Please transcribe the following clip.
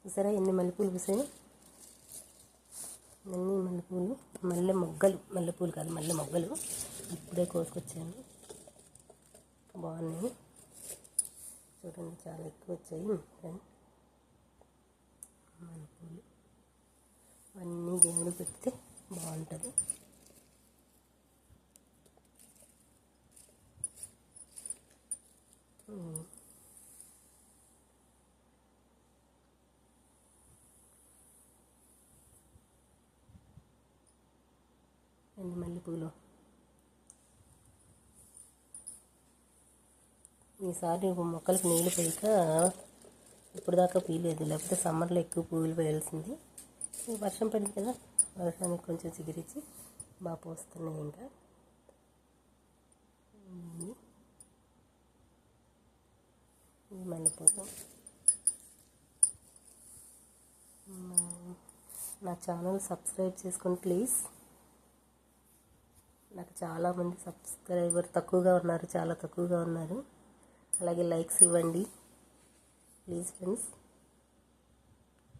చూసారా ఎన్ని మల్లెపూలు పూసాయి. అన్ని మల్లెపూలు, మల్లె మొగ్గలు, మల్లెపూలు కాదు మల్లె మొగ్గలు. ఇప్పుడే కోసుకొచ్చాను, బాగున్నాయి. చూడండి చాలా ఎక్కువ వచ్చాయి మల్లెపూలు. అన్నీ దేవుడు పెడితే బాగుంటుంది. అన్ని మల్లెపూలు ఈసారి మొక్కలకు నీళ్ళు పోయక ఇప్పుడు దాకా పీయలేదు, లేకపోతే సమ్మర్లో ఎక్కువ పువ్వులు పోయాల్సింది. వర్షం పడింది కదా, వర్షానికి కొంచెం చిగురించి బాగా పోస్తున్నాయి. ఇంకా ఈ మల్లెపూలు. నా ఛానల్ సబ్స్క్రైబ్ చేసుకోండి ప్లీజ్. నాకు చాలామంది సబ్స్క్రైబర్ తక్కువగా ఉన్నారు, చాలా తక్కువగా ఉన్నారు. అలాగే లైక్స్ ఇవ్వండి ప్లీజ్ ఫ్రెండ్స్.